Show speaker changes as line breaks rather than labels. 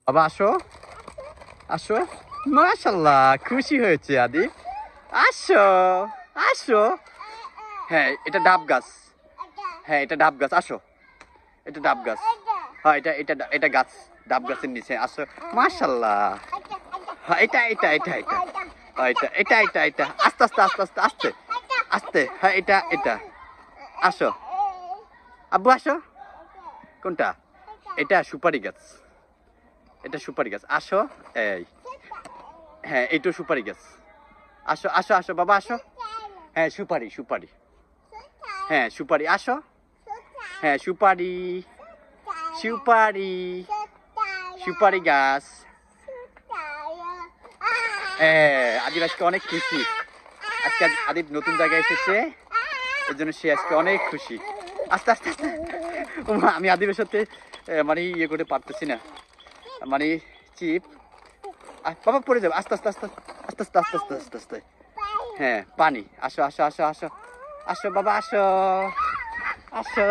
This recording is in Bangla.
বাবা আসো আসো, মাশাআল্লাহ খুশি হয়েছে আদিব। আসো আসো। হ্যাঁ এটা ডাব গাছ, হ্যাঁ এটা ডাব গাছ, আসো এটা ডাব গাছ, হ্যাঁ এটা এটা এটা গাছ, ডাব গাছের নিচে আসো। মাশাআল্লাহ, হ্যাঁ এটা এটা এটা এটা এটা এটা এটা এটা আস্তে আস্তে আস্তে আস্তে আস্তে আস্তে, হ্যাঁ এটা এটা আসো আব্বু আসো। কোনটা? এটা সুপারি গাছ, এটা সুপারি গাছ, আসো। এই হ্যাঁ এইটা সুপারি গাছ, আসো আসো আসো বাবা আসো। হ্যাঁ সুপারি সুপারি, হ্যাঁ সুপারি আসো। হ্যাঁ সুপারি সুপারি সুপারি গাছ। হ্যাঁ আদিব আজকে অনেক খুশি, আজকে আদিব নতুন জায়গায় এসেছে, এর জন্য সে আজকে অনেক খুশি। আস্তে আস্তে আস্তে, আমি আদিবের সাথে মানে ইয়ে করে পারতেছি না, মানে চিপ বাবা পড়ে যাবে। আস্তে আস্তে আস্তে আস্তে আস্তে আস্তে আস্তে আস্তে আস্তে, হ্যাঁ পানি, আসো আসো আসো আসো আসো বাবা আসো আসো।